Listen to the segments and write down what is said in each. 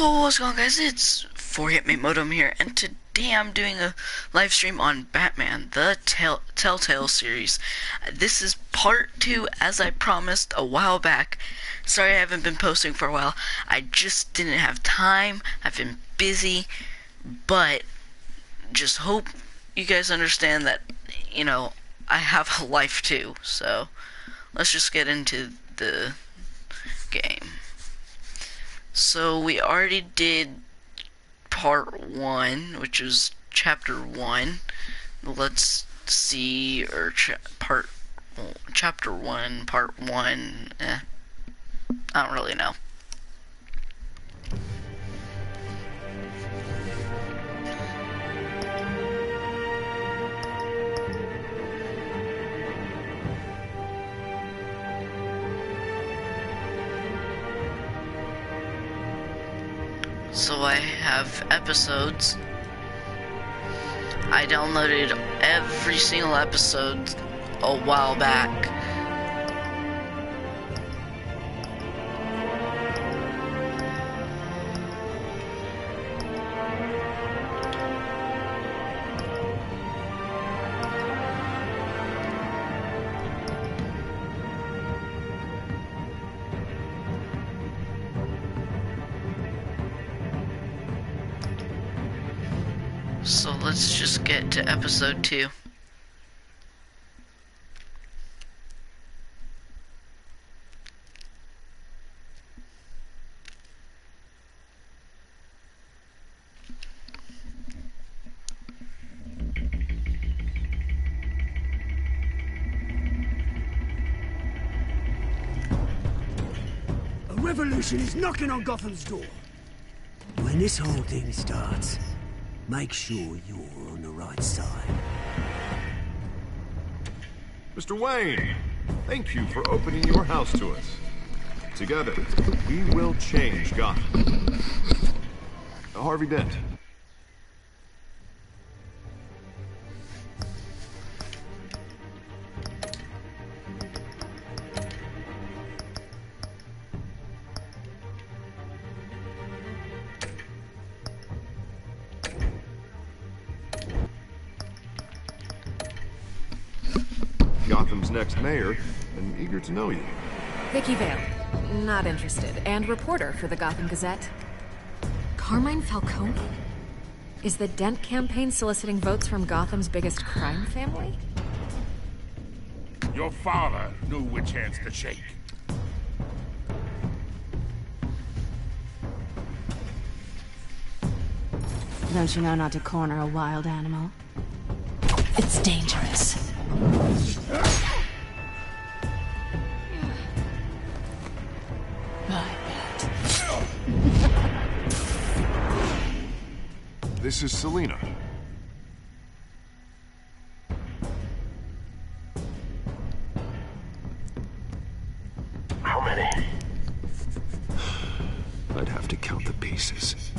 Yo, what's going on, guys? It's 4HitMate Modem here, and today I'm doing a live stream on Batman, the Telltale series. This is part 2, as I promised a while back. Sorry I haven't been posting for a while. I just didn't have time. I've been busy, but just hope you guys understand that, I have a life too. So, let's just get into the game. So we already did part 1, which is chapter 1. Let's see, or chapter 1, part 1, I don't really know. So I have episodes. I downloaded every single episode a while back. So let's just get to episode 2. A revolution is knocking on Gotham's door. When this whole thing starts, make sure you're on the right side. Mr. Wayne, thank you for opening your house to us. Together, we will change Gotham. Harvey Dent. Gotham's next mayor, and eager to know you. Vicky Vale. Not interested. And reporter for the Gotham Gazette. Carmine Falcone? Is the Dent campaign soliciting votes from Gotham's biggest crime family? Your father knew which hands to shake. Don't you know not to corner a wild animal? It's dangerous. This is Selina. How many? I'd have to count the pieces.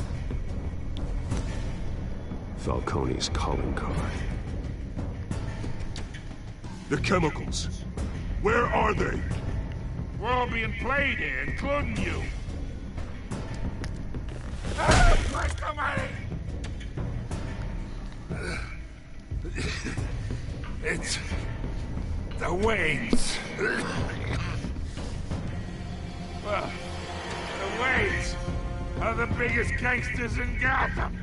Falcone's calling card. The chemicals. Where are they? We're all being played here, including you. Where's the money? It's the Waynes. Well, the Waynes are the biggest gangsters in Gotham.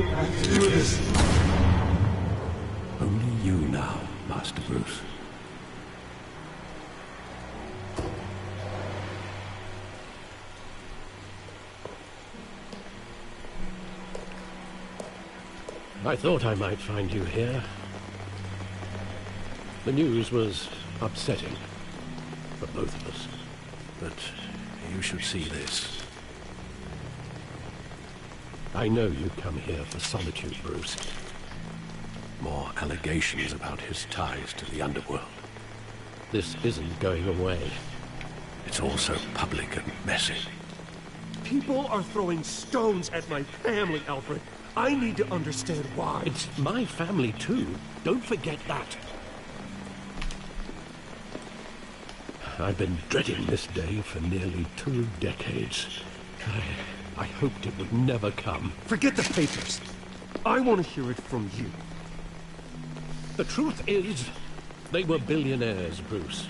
don't have to do this. Only you now, Master Bruce. I thought I might find you here. The news was upsetting for both of us. But you should see this. I know you come here for solitude, Bruce. More allegations about his ties to the underworld. This isn't going away. It's all so public and messy. People are throwing stones at my family, Alfred. I need to understand why. It's my family too. Don't forget that. I've been dreading this day for nearly 2 decades. I hoped it would never come. Forget the papers. I want to hear it from you. The truth is, they were billionaires, Bruce.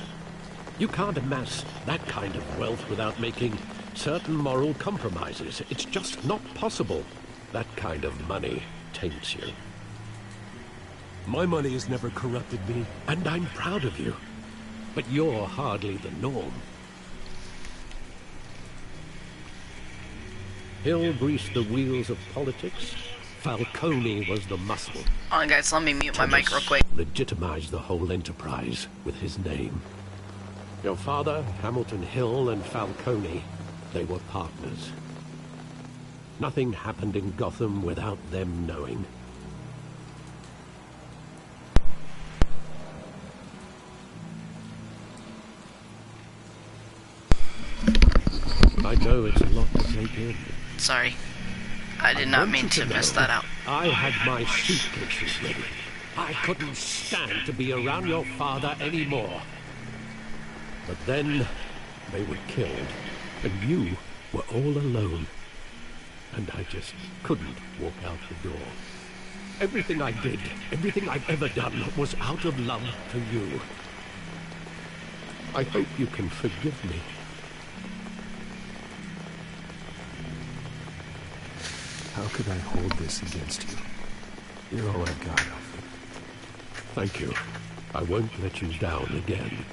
You can't amass that kind of wealth without making certain moral compromises. It's just not possible. That kind of money taints you. My money has never corrupted me. And I'm proud of you. But you're hardly the norm. Hill greased the wheels of politics. Falcone was the muscle. Hold on, guys, let me mute my mic real quick. Legitimized the whole enterprise with his name. Your father, Hamilton Hill, and Falcone, they were partners. Nothing happened in Gotham without them knowing. I know it's a lot to take in. Sorry. I did not mean to mess that out. I had my suitcases ready. I couldn't stand to be around your father anymore. But then they were killed, and you were all alone. And I just couldn't walk out the door. Everything I did, everything I've ever done, was out of love for you. I hope you can forgive me. How could I hold this against you? You're all I've got, Alfred. Thank you. I won't let you down again.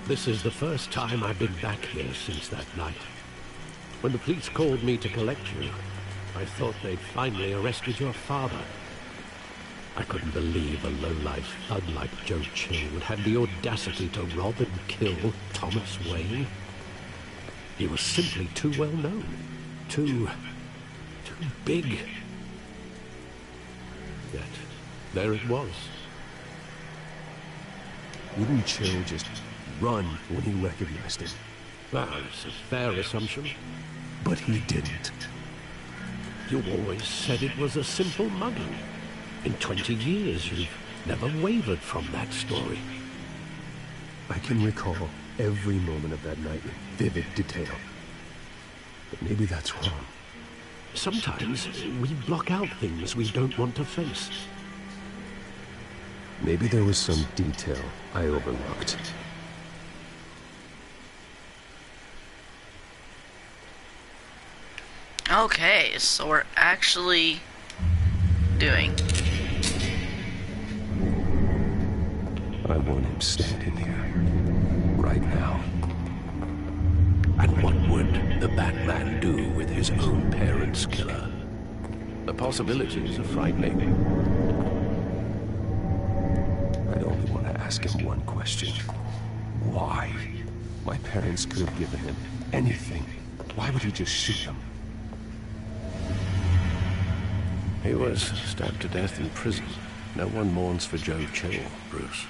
This is the first time I've been back here since that night. When the police called me to collect you, I thought they'd finally arrested your father. I couldn't believe a lowlife thug like Joe Chill would have the audacity to rob and kill Thomas Wayne. He was simply too well known. Too big. Yet, there it was. Wouldn't Chill just run when he recognized him? Well, it's a fair assumption. But he didn't. You always said it was a simple mugging. In 20 years, you've never wavered from that story. I can recall every moment of that night in vivid detail. But maybe that's wrong. Sometimes we block out things we don't want to face. Maybe there was some detail I overlooked. Okay, so we're actually doing. I want him standing here, right now. And what would the Batman do with his own parents' killer? The possibilities are frightening. I only want to ask him one question. Why? My parents could have given him anything. Why would he just shoot them? He was stabbed to death in prison. No one mourns for Joe Chill, Bruce.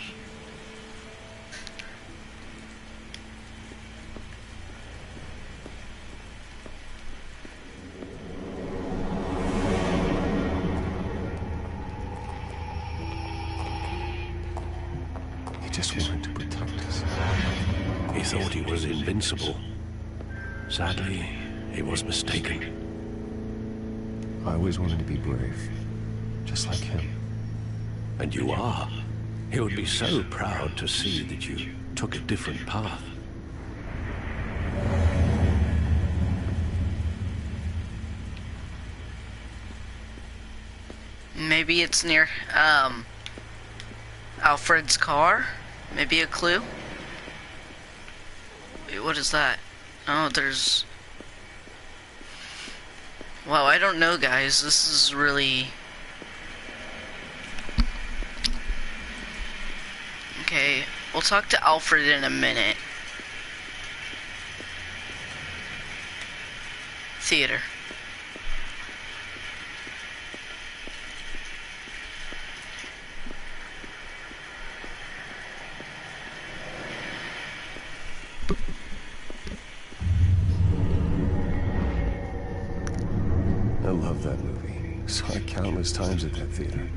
He just wanted to protect us. He thought he was invincible. Sadly, he was mistaken. I always wanted to be brave, just like him. And you are. He would be so proud to see that you took a different path. Maybe it's near, Alfred's car? Maybe a clue? Wait, what is that? Oh, there's... Wow, I don't know, guys. This is really... Okay, we'll talk to Alfred in a minute. Theater. I love that movie. Saw it countless times at that theater.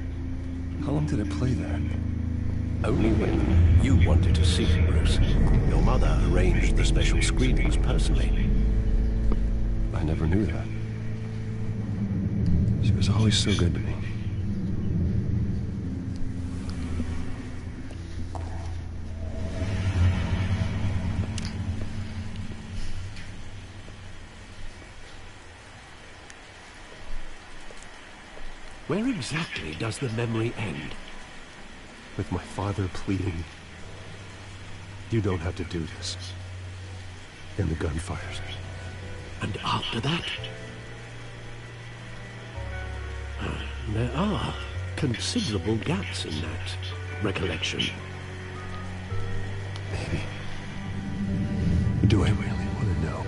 How long did it play there? Only when you wanted to see it, Bruce. Your mother arranged the special screenings personally. I never knew that. She was always so good to me. Where exactly does the memory end? With my father pleading, "You don't have to do this." And the gun fires. And after that? There are considerable gaps in that recollection. Maybe. Do I really want to know?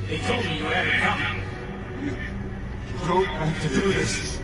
They told me you had it coming. You don't have to do this.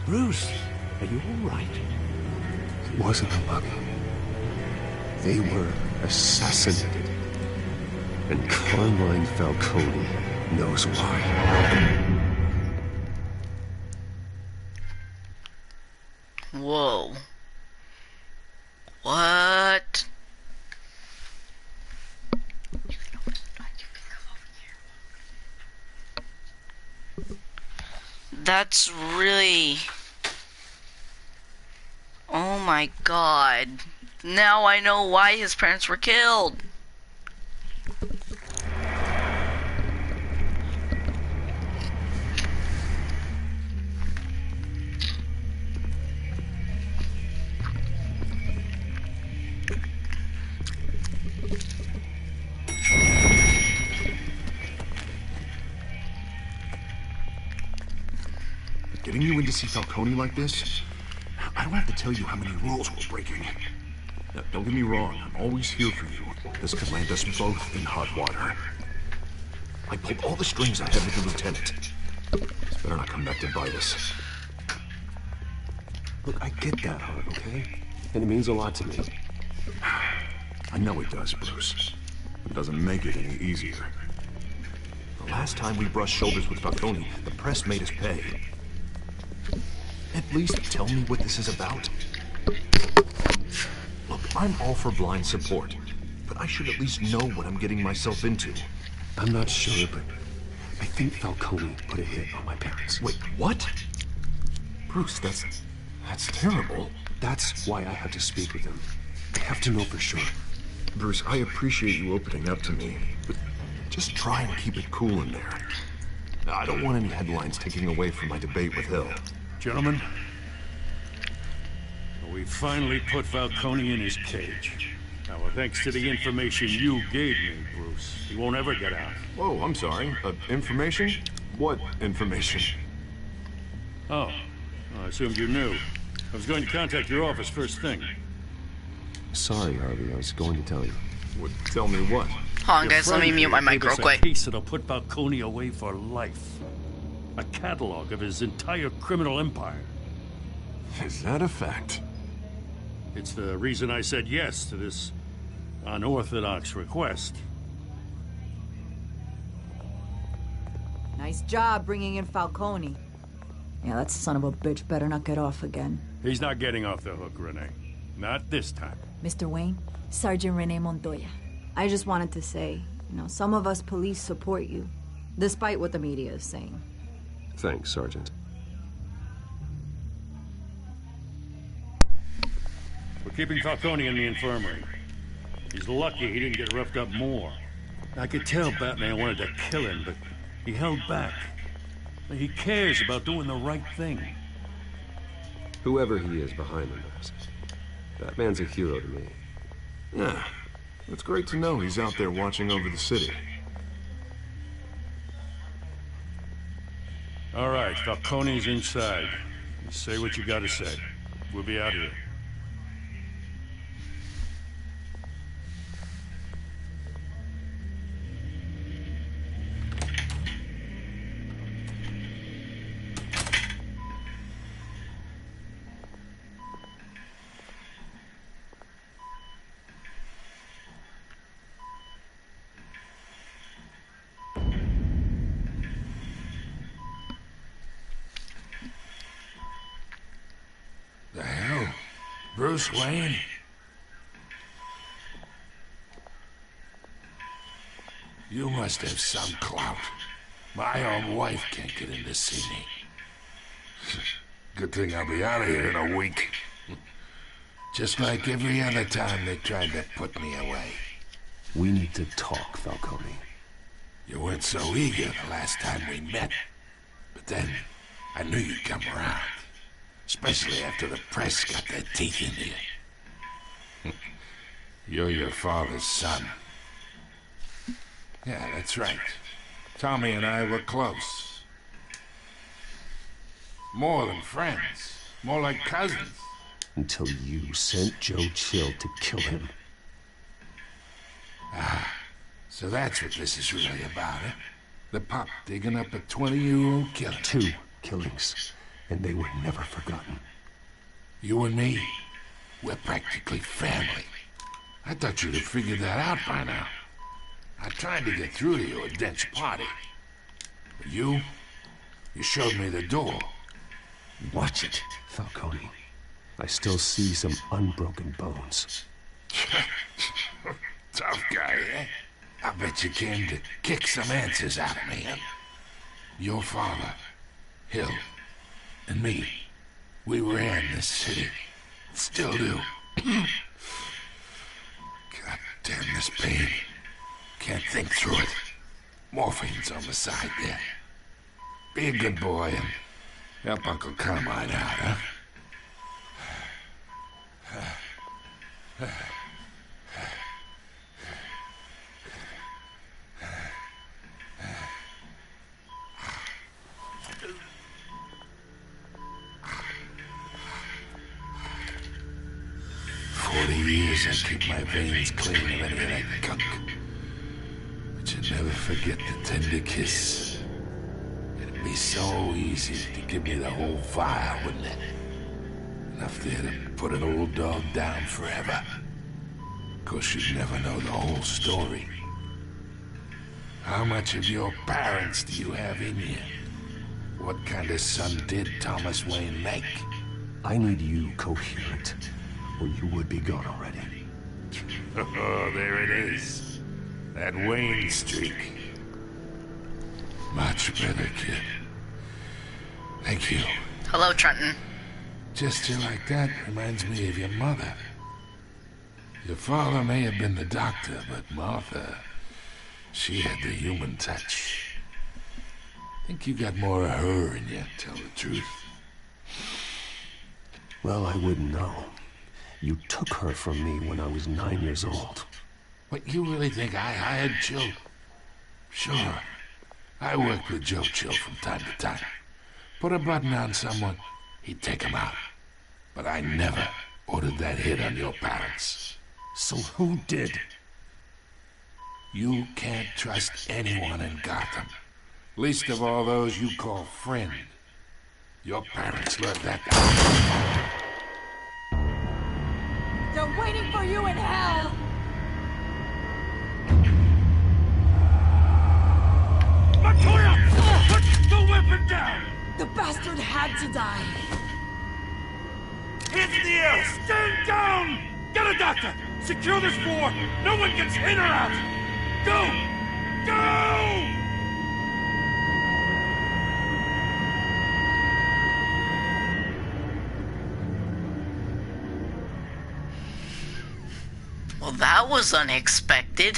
Bruce, are you all right? It wasn't a mummy. They were assassinated. And Carmine Falcone knows why. Whoa. What? That's really... Oh my god. Now I know why his parents were killed. Getting you in to see Falcone like this? I don't have to tell you how many rules we're breaking. Now, don't get me wrong, I'm always here for you. This could land us both in hot water. I pulled all the strings I had with the lieutenant. This better not come back to bite us. Look, I get that, Hart, okay? And it means a lot to me. I know it does, Bruce. It doesn't make it any easier. The last time we brushed shoulders with Falcone, the press made us pay. At least tell me what this is about. Look, I'm all for blind support, but I should at least know what I'm getting myself into. I'm not sure, but I think Falcone put a hit on my parents. Wait, what? Bruce, that's terrible. That's why I had to speak with them. They have to know for sure. Bruce, I appreciate you opening up to me, but just try and keep it cool in there. I don't want any headlines taking away from my debate with Hill. Gentlemen, we finally put Falcone in his cage. Now, thanks to the information you gave me, Bruce, he won't ever get out. Oh, I'm sorry. Information? What information? Oh, I assumed you knew. I was going to contact your office first thing. Sorry, Harvey. I was going to tell you. Would tell me what? Hold on, guys. Let me mute my mic real quick. A case that'll put Falcone away for life. A catalog of his entire criminal empire. Is that a fact? It's the reason I said yes to this unorthodox request. Nice job bringing in Falcone. Yeah, that son of a bitch better not get off again. He's not getting off the hook, Renee. Not this time. Mr. Wayne, Sergeant Renee Montoya. I just wanted to say, some of us police support you, despite what the media is saying. Thanks, Sergeant. We're keeping Falcone in the infirmary. He's lucky he didn't get roughed up more. I could tell Batman wanted to kill him, but he held back. He cares about doing the right thing. Whoever he is behind the mask, Batman's a hero to me. Yeah, it's great to know he's out there watching over the city. All right, Falcone's inside. You say what you gotta say. We'll be out of here. The hell? Bruce Wayne? You must have some clout. My own wife can't get in to see me. Good thing I'll be out of here in a week. Just like every other time they tried to put me away. We need to talk, Falcone. You weren't so eager the last time we met. But then, I knew you'd come around. Especially after the press got their teeth into you. You're your father's son. Yeah, that's right. Tommy and I were close. More than friends. More like cousins. Until you sent Joe Chill to kill him. Ah, so that's what this is really about, eh? The pup digging up a 20-year-old killer. 2 killings. And they were never forgotten. You and me, we're practically family. I thought you'd have figured that out by now. I tried to get through to you at Dent's party. But you showed me the door. Watch it, Falcone. I still see some unbroken bones. Tough guy, eh? I bet you came to kick some answers out of me, huh? Your father, Hill, and me, we ran this city. Still do. God damn this pain. Can't think through it. Morphine's on the side there. Be a good boy and help Uncle Carmine out, huh? 40 years I keep my veins clean of any of that gunk. But you never forget the tender kiss. It'd be so easy to give me the whole file, wouldn't it? Enough there to put an old dog down forever. Of course, you'd never know the whole story. How much of your parents do you have in you? What kind of son did Thomas Wayne make? I need you coherent, or you would be gone already. Oh, there it is. That Wayne streak. Much better, kid. Thank you. Hello, Trenton. Gesture like that reminds me of your mother. Your father may have been the doctor, but Martha, she had the human touch. Think you got more of her in you, tell the truth. Well, I wouldn't know. You took her from me when I was 9 years old. What, you really think I hired Chill? Sure. I worked with Joe Chill from time to time. Put a button on someone, he'd take him out. But I never ordered that hit on your parents. So who did? You can't trust anyone in Gotham. Least of all those you call friend. Your parents learned that. They're waiting for you in hell! Montoya! Put the weapon down! The bastard had to die. Hands in the air! Stand down! Get a doctor! Secure this floor! No one gets in or out! Go! Go! Well, that was unexpected.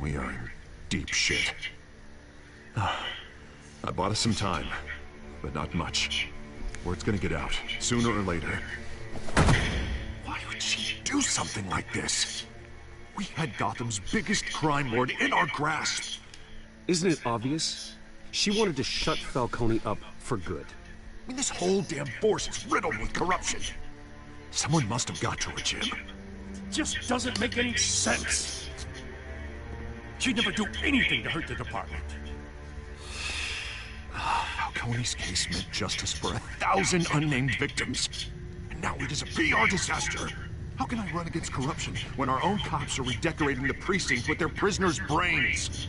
We are in deep shit. I bought us some time, but not much. Word's gonna get out, sooner or later. Why would she do something like this? We had Gotham's biggest crime lord in our grasp. Isn't it obvious? She wanted to shut Falcone up for good. I mean, this whole damn force is riddled with corruption. Someone must have got to her, Jim. Just doesn't make any sense. She'd never do anything to hurt the department. Falcone's case meant justice for 1,000 unnamed victims. And now it is a PR disaster. How can I run against corruption when our own cops are redecorating the precinct with their prisoners' brains?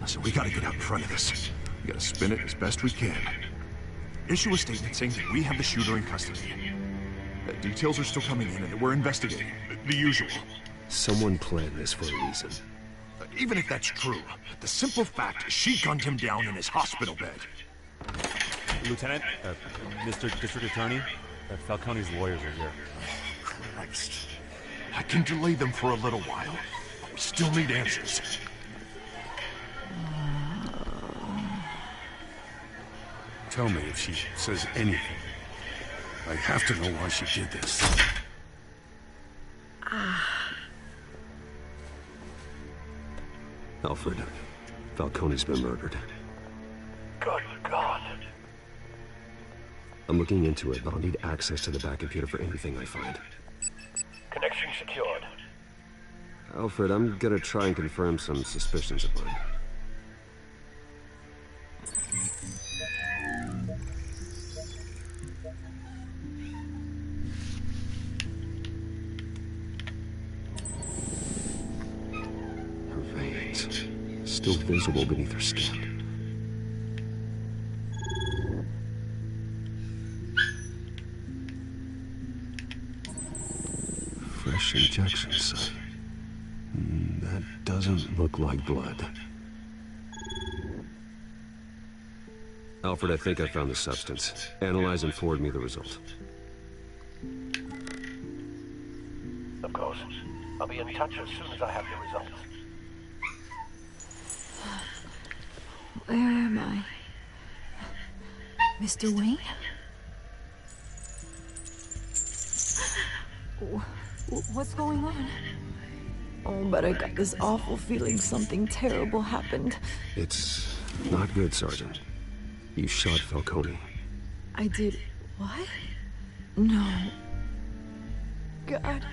Listen, we gotta get out in front of this. We gotta spin it as best we can. Issue a statement saying that we have the shooter in custody. That details are still coming in and that we're investigating. The usual. Someone planned this for a reason. Even if that's true, the simple fact is she gunned him down in his hospital bed. Lieutenant, Mr. District Attorney, Falcone's lawyers are here. Christ. I can delay them for a little while, but we still need answers. Tell me if she says anything. I have to know why she did this. Alfred, Falcone's been murdered. Good God. I'm looking into it, but I'll need access to the back computer for anything I find. Connection secured. Alfred, I'm gonna try and confirm some suspicions of mine. Her veins, still visible beneath her skin. Fresh injection site. That doesn't look like blood. Alfred, I think I found the substance. Analyze and forward me the result. Of course. I'll be in touch as soon as I have the results. Where am I? Mr. Wayne? What's going on? Oh, but I got this awful feeling something terrible happened. It's not good, Sergeant. You shot Falcone. I did what? No. God,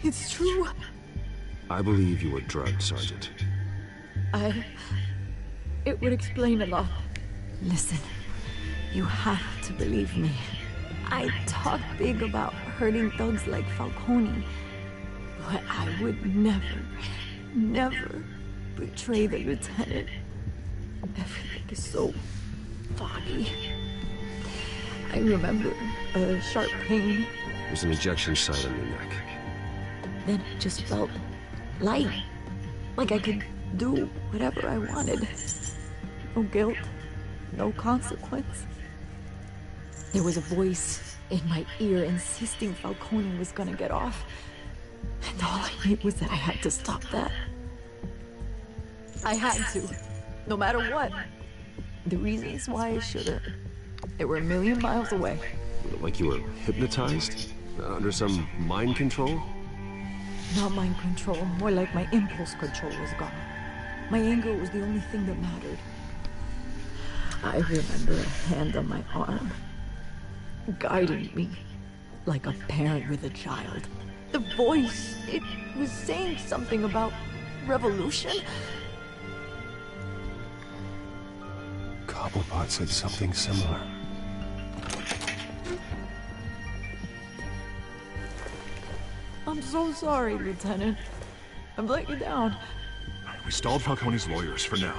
it's true. I believe you were drugged, Sergeant. It would explain a lot. Listen, you have to believe me. I talk big about hurting thugs like Falcone, but I would never betray the lieutenant. Everything is so foggy. I I remember a sharp pain. There's an ejection site on your neck. Then it just felt light. Like I could do whatever I wanted. No guilt, no consequence. There was a voice in my ear insisting Falcone was gonna get off. And all I knew was that I had to stop that. I had to, no matter what. The reasons why I shouldn't, they were a million miles away. Like you were hypnotized? Under some mind control? Not mind control, more like my impulse control was gone. My anger was the only thing that mattered. I remember a hand on my arm, guiding me like a parent with a child. The voice, it was saying something about revolution. Cobblepot said something similar. I'm so sorry, Lieutenant. I've let you down. We stalled Falcone's lawyers for now,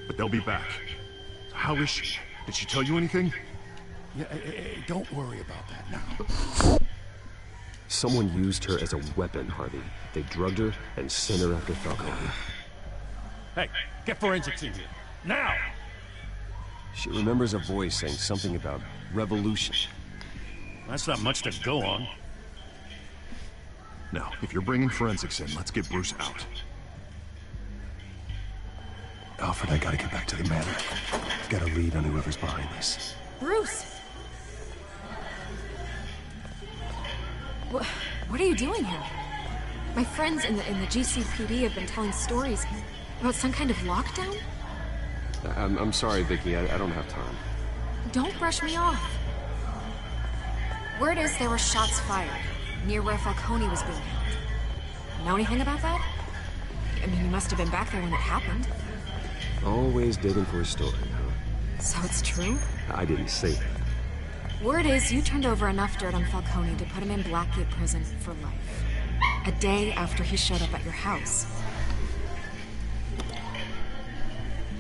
but they'll be back. How is she? Did she tell you anything? Yeah, don't worry about that now. Someone used her as a weapon, Harvey. They drugged her and sent her after Falcone. Hey, get forensics in here. Now! She remembers a voice saying something about revolution. That's not much to go on. Now, if you're bringing forensics in, let's get Bruce out. Alfred, I gotta get back to the manor. Got a lead on whoever's behind this. Bruce! What are you doing here? My friends in the GCPD have been telling stories about some kind of lockdown? I'm sorry, Vicky. I don't have time. Don't brush me off. Word is there were shots fired near where Falcone was being held. Know anything about that? I mean, you must have been back there when it happened. Always digging for a story, huh? So it's true? I didn't say that. Word is you turned over enough dirt on Falcone to put him in Blackgate Prison for life. A day after he showed up at your house.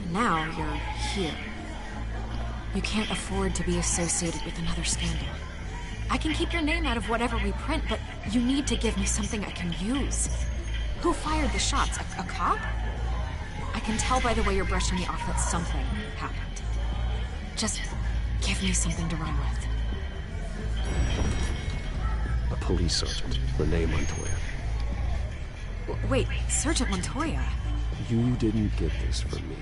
And now you're here. You can't afford to be associated with another scandal. I can keep your name out of whatever we print, but you need to give me something I can use. Who fired the shots? A cop? I can tell by the way you're brushing me off that something happened. Just give me something to run with. A police sergeant, Renee Montoya. Wait, Sergeant Montoya? You didn't get this from me.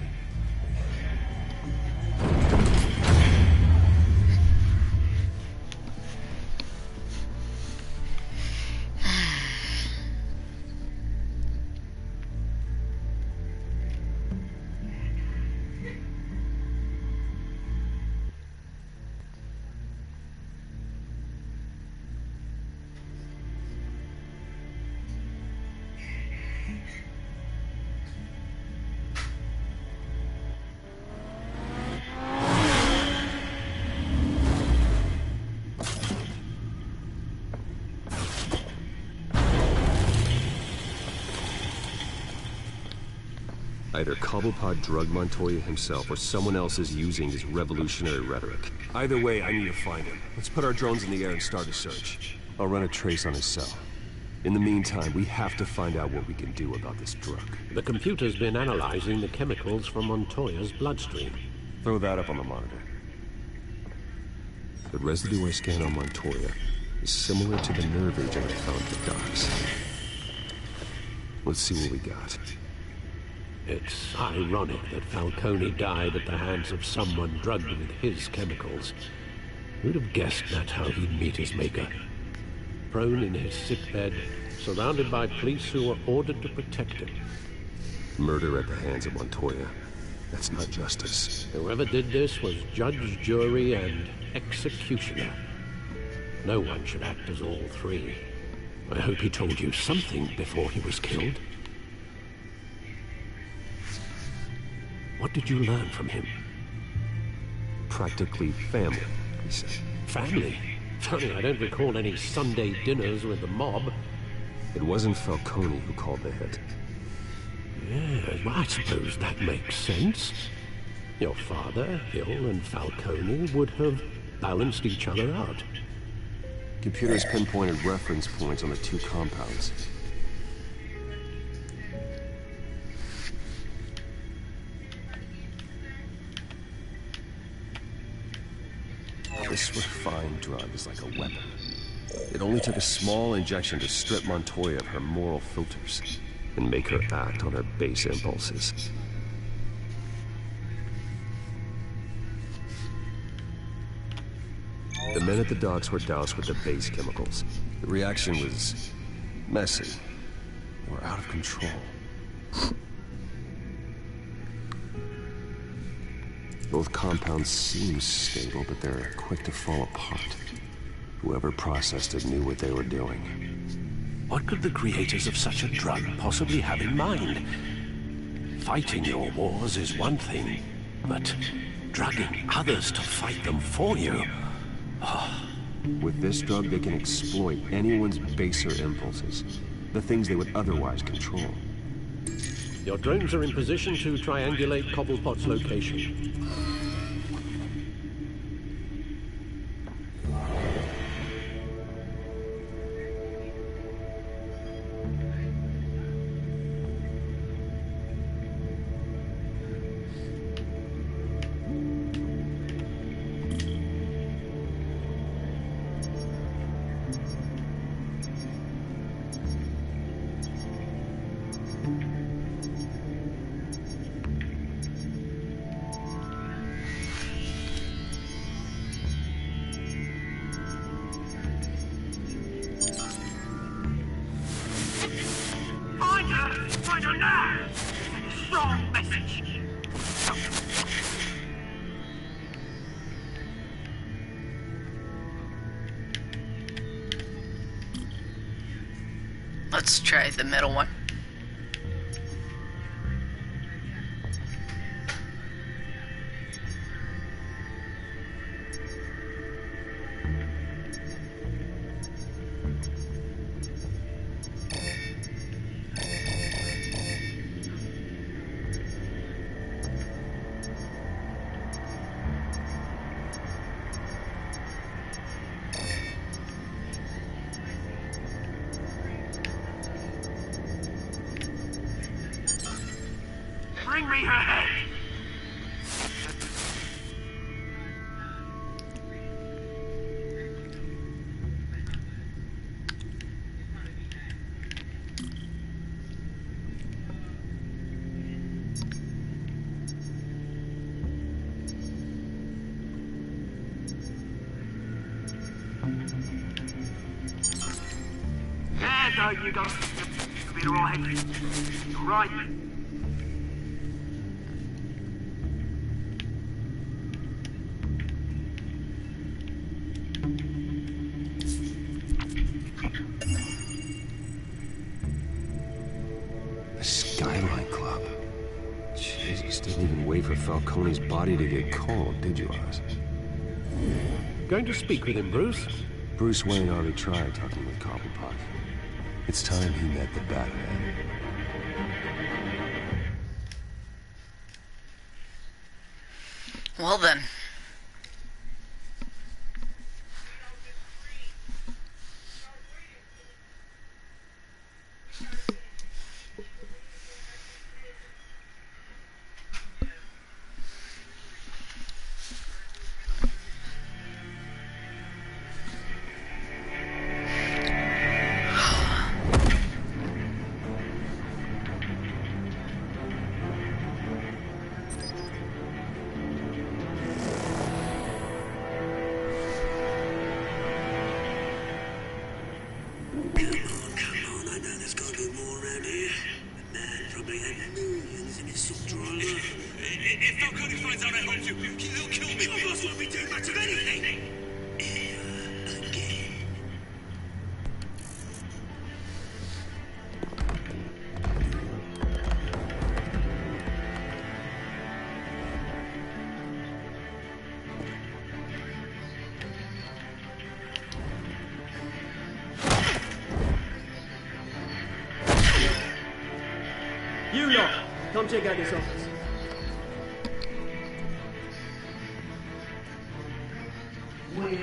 Either Cobblepot drugged Montoya himself, or someone else is using his revolutionary rhetoric. Either way, I need to find him. Let's put our drones in the air and start a search. I'll run a trace on his cell. In the meantime, we have to find out what we can do about this drug. The computer's been analyzing the chemicals from Montoya's bloodstream. Throw that up on the monitor. The residue I scanned on Montoya is similar to the nerve agent I found at the docks. Let's see what we got. It's ironic that Falcone died at the hands of someone drugged with his chemicals. Who'd have guessed that's how he'd meet his maker? Prone in his sickbed, surrounded by police who were ordered to protect him. Murder at the hands of Montoya. That's not justice. Whoever did this was judge, jury, and executioner. No one should act as all three. I hope he told you something before he was killed. What did you learn from him? Practically family, he said. Family? Funny, I don't recall any Sunday dinners with the mob. It wasn't Falcone who called the hit. Yeah, well, I suppose that makes sense. Your father, Hill, and Falcone would have balanced each other out. Computers pinpointed reference points on the two compounds. This refined drug is like a weapon. It only took a small injection to strip Montoya of her moral filters and make her act on her base impulses. The men at the docks were doused with the base chemicals. The reaction was messy or out of control. Both compounds seem stable, but they're quick to fall apart. Whoever processed it knew what they were doing. What could the creators of such a drug possibly have in mind? Fighting your wars is one thing, but drugging others to fight them for you... With this drug, they can exploit anyone's baser impulses, the things they would otherwise control. Your drones are in position to triangulate Cobblepot's location. Let's try the middle one. Bring me her head! There, though, you go. You'll be alright. You're right. Skyline Club. Jesus, didn't even wait for Falcone's body to get cold, did you, Oz? Going to speak with him, Bruce? Bruce Wayne already tried talking with Cobblepot. It's time he met the Batman. Well then. If Falcone finds out I helped you, he'll kill me. Your boss won't be doing much of anything. Again. You lot, come check out this office.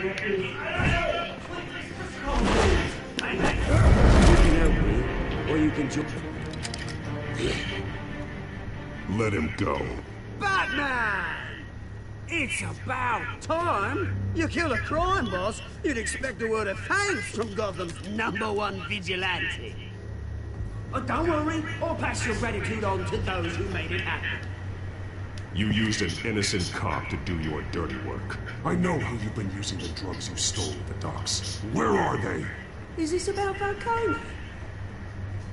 can help me, or you can jump. Let him go. Batman! It's about time. You kill a crime boss, you'd expect a word of thanks from Gotham's #1 vigilante. Oh, don't worry, I'll pass your gratitude on to those who made it happen. You used an innocent cop to do your dirty work. I know how you've been using the drugs you stole at the docks. Where are they? Is this about Falcone?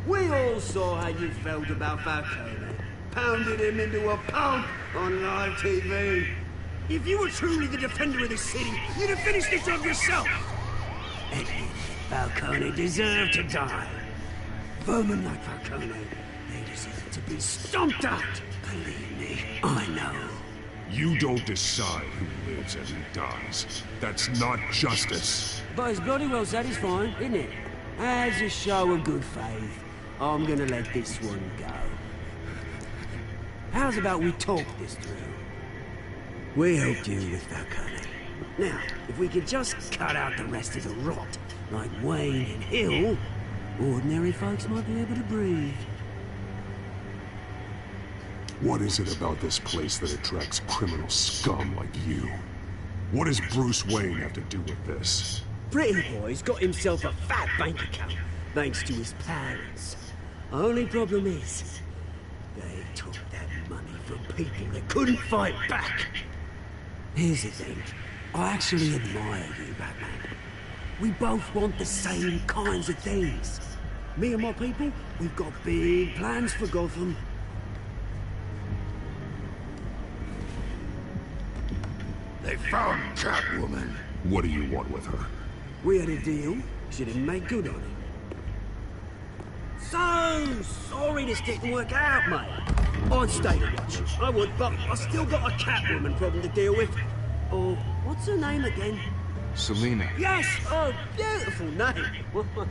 We all saw how you felt about Falcone. Pounded him into a pulp on live TV. If you were truly the defender of the city, you'd have finished the job yourself. And Falcone deserved to die. Vermin like Falcone, they deserve to be stomped out. Believe me, I know. You don't decide who lives and who dies. That's not justice. But it's bloody well satisfying, isn't it? As a show of good faith, I'm gonna let this one go. How's about we talk this through? We helped you with Falcone. Now, if we could just cut out the rest of the rot, like Wayne and Hill, ordinary folks might be able to breathe. What is it about this place that attracts criminal scum like you? What does Bruce Wayne have to do with this? Pretty Boy's got himself a fat bank account, thanks to his parents. Only problem is, they took that money from people that couldn't fight back. Here's the thing, I actually admire you, Batman. We both want the same kinds of things. Me and my people, we've got big plans for Gotham. They found Catwoman. What do you want with her? We had a deal. She didn't make good on it. So sorry this didn't work out, mate. I'd stay to watch. I would, but I still got a Catwoman problem to deal with. Oh, what's her name again? Selina. Yes! Oh, beautiful name. What?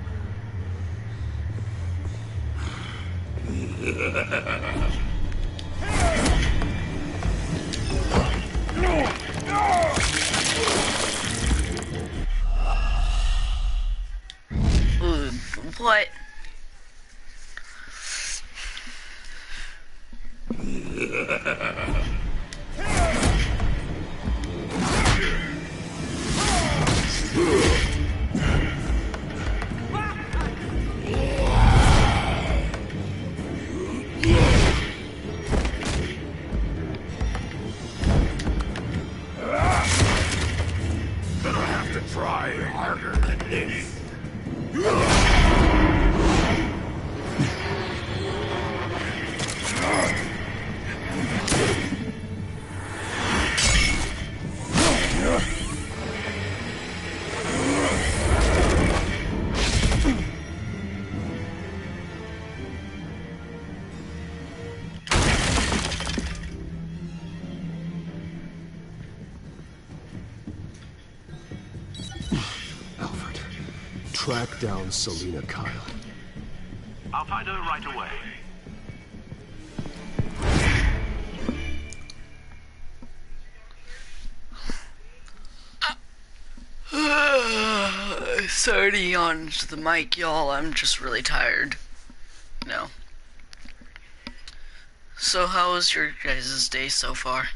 Gonna have to try harder than this. Alfred, track down Selina Kyle. I'll find her right away. Sorry to yawn to the mic, y'all. I'm just really tired. No. So how was your guys' day so far?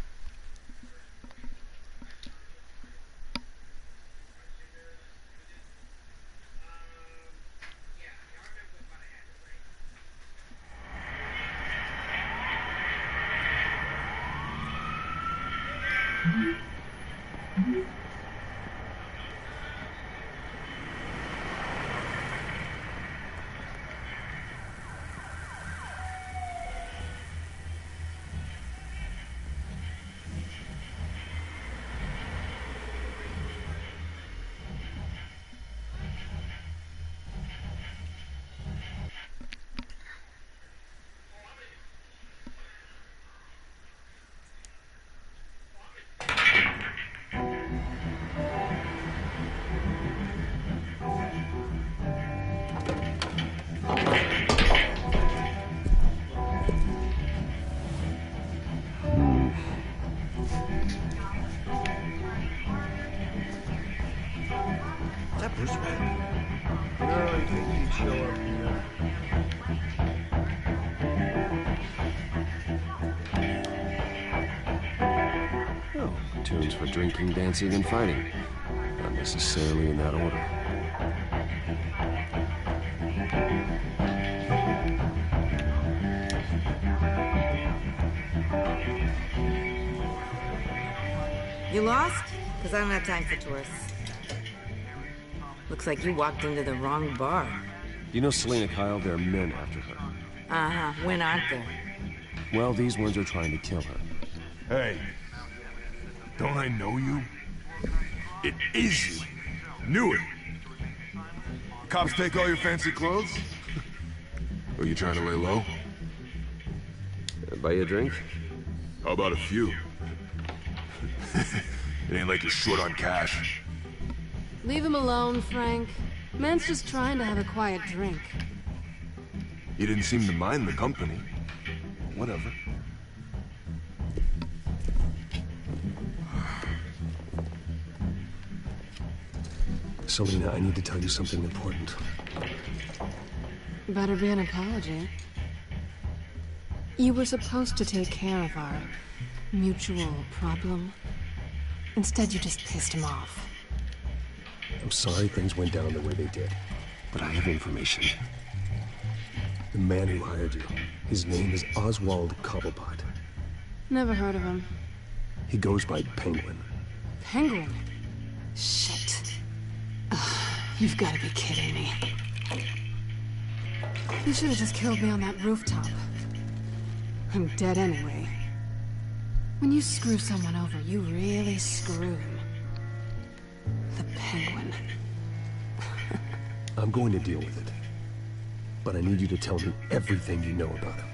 this way. No, you think he'd show up here? Oh, tunes for drinking, dancing, and fighting. Not necessarily in that order. You lost? Because I don't have time for tourists. Looks like you walked into the wrong bar. You know Selena Kyle? There are men after her. Uh-huh. When aren't there? Well, these ones are trying to kill her. Hey, don't I know you? It is you. Knew it. Cops take all your fancy clothes? Are you trying to lay low? Buy you a drink? How about a few? It ain't like you're short on cash. Leave him alone, Frank. Man's just trying to have a quiet drink. You didn't seem to mind the company. Whatever. Selena, I need to tell you something important. Better be an apology. You were supposed to take care of our mutual problem. Instead, you just pissed him off. I'm sorry things went down the way they did, but I have information. The man who hired you, his name is Oswald Cobblepot. Never heard of him. He goes by Penguin. Penguin? Shit. Ugh, you've got to be kidding me. You should have just killed me on that rooftop. I'm dead anyway. When you screw someone over, you really screw them. The Penguin. I'm going to deal with it. But I need you to tell me everything you know about him.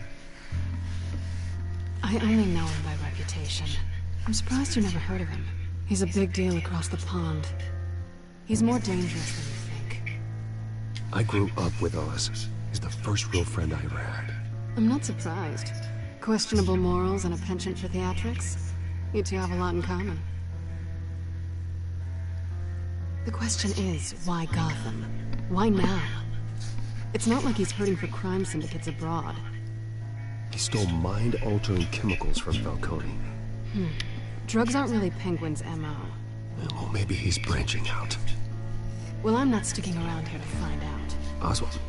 I only know him by reputation. I'm surprised you never heard of him. He's a big deal across the pond. He's more dangerous than you think. I grew up with Oz. He's the first real friend I ever had. I'm not surprised. Questionable morals and a penchant for theatrics. You two have a lot in common. The question is, why Gotham? Why now? It's not like he's hurting for crime syndicates abroad. He stole mind-altering chemicals from Falcone. Drugs aren't really Penguin's M.O. Well, maybe he's branching out. Well, I'm not sticking around here to find out. Oswald,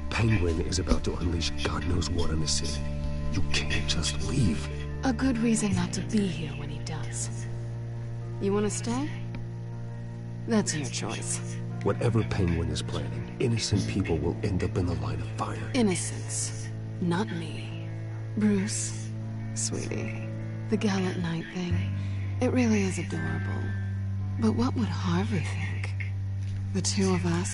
Penguin is about to unleash God knows what on the city. You can't just leave. A good reason not to be here when he does. You want to stay? That's your choice. Whatever Penguin is planning, innocent people will end up in the line of fire. Innocence. Not me. Bruce, sweetie, the gallant knight thing, it really is adorable. But what would Harvey think? The two of us?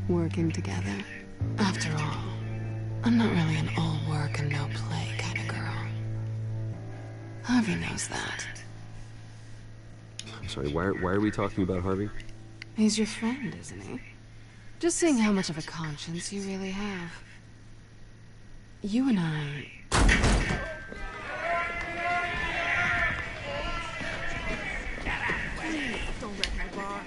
Working together. After all, I'm not really an all work and no play kind of girl. Harvey knows that. I'm sorry, why are we talking about Harvey? He's your friend, isn't he? Just seeing how much of a conscience you really have. You and I... Don't wreck my bar.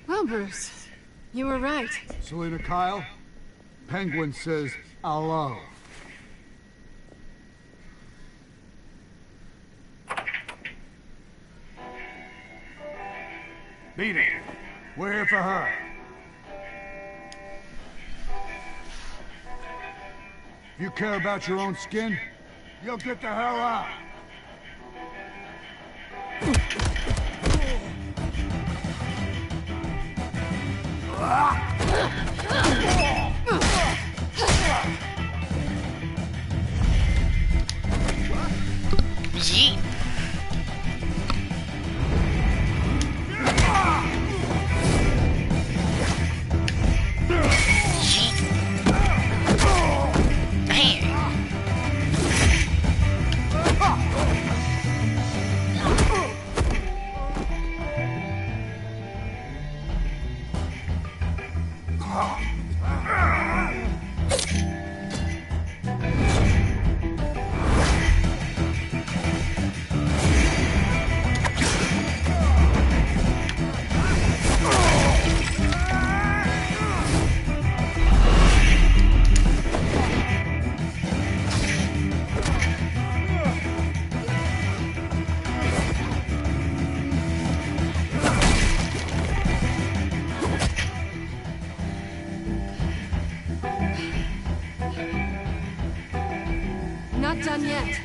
Well, Bruce, you were right. Selena Kyle, Penguin says hello. Beat it. We're here for her. If you care about your own skin, you'll get the hell out. Yeet. not done yet.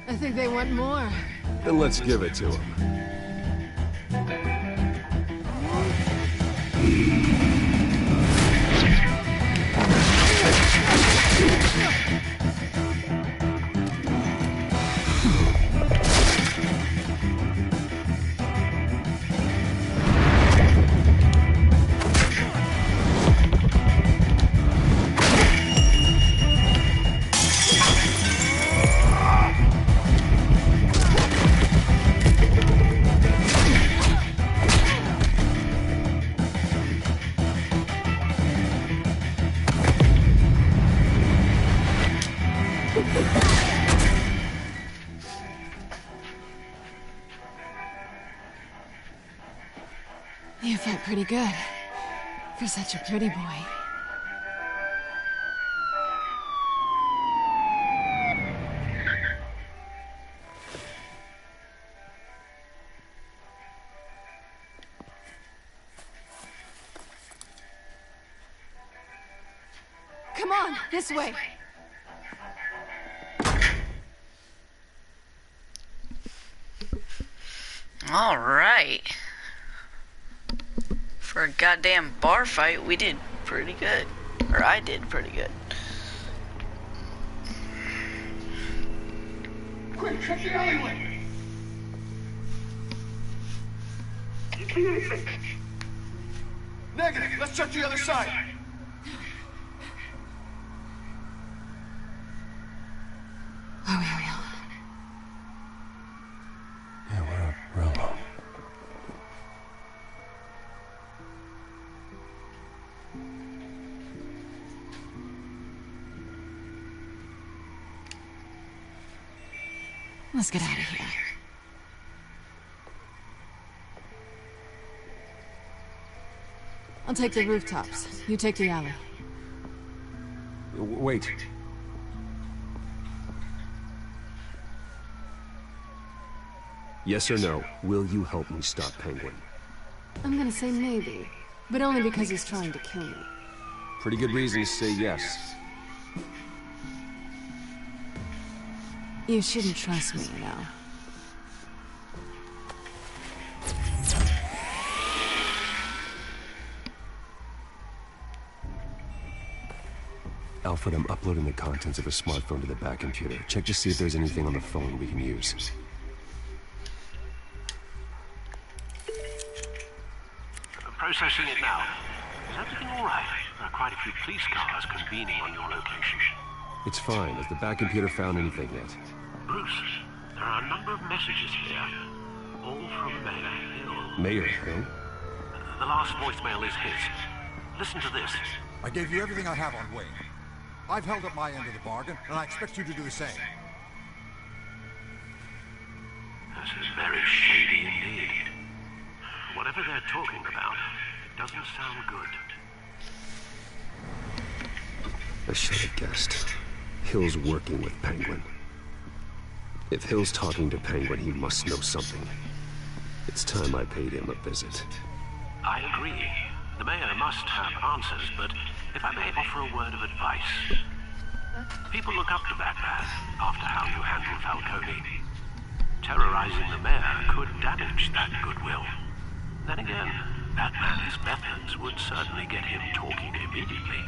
I think they want more. Then let's give it to them. You felt pretty good. For such a pretty boy. Come on, this way. All right. For a goddamn bar fight, we did pretty good. Or I did pretty good. Quick, check the alleyway. Negative. Let's check the other side. Are we real? Yeah, we're alone. Let's get out of here. I'll take the rooftops. You take the alley. Wait. Yes or no, will you help me stop Penguin? I'm gonna say maybe, but only because he's trying to kill me. Pretty good reason to say yes. You shouldn't trust me, you know. Alfred, I'm uploading the contents of a smartphone to the back computer. Check to see if there's anything on the phone we can use. Processing it now. Is everything all right? There are quite a few police cars convening on your location. It's fine. Has the back computer found anything yet? Bruce, there are a number of messages here. All from Mayor Hill. Mayor Hill? The last voicemail is his. Listen to this. I gave you everything I have on Wayne. I've held up my end of the bargain, and I expect you to do the same. This is very shady indeed. Whatever they're talking about, it doesn't sound good. I should have guessed. Hill's working with Penguin. If Hill's talking to Penguin, he must know something. It's time I paid him a visit. I agree. The mayor must have answers, but if I may offer a word of advice. People look up to Batman after how you handled Falcone. Terrorizing the mayor could damage that goodwill. Then again, Batman's methods would certainly get him talking immediately.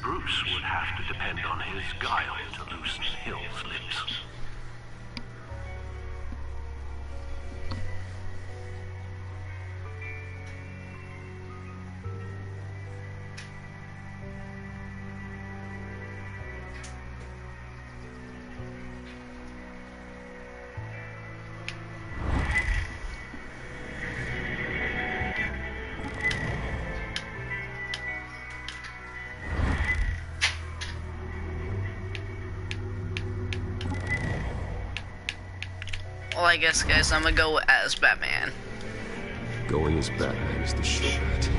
Bruce would have to depend on his guile to loosen Hill's lips. Well, I guess, guys, I'm gonna go as Batman. Going as Batman is the sure bet.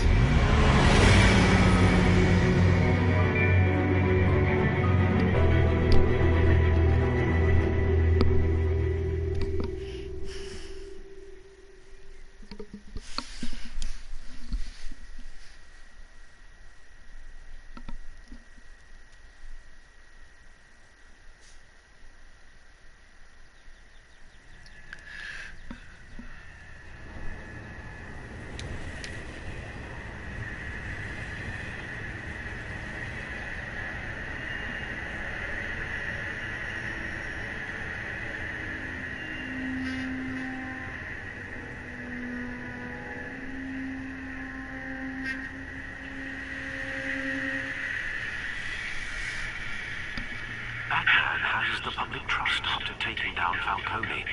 Batman has the public trust after taking down Falcone.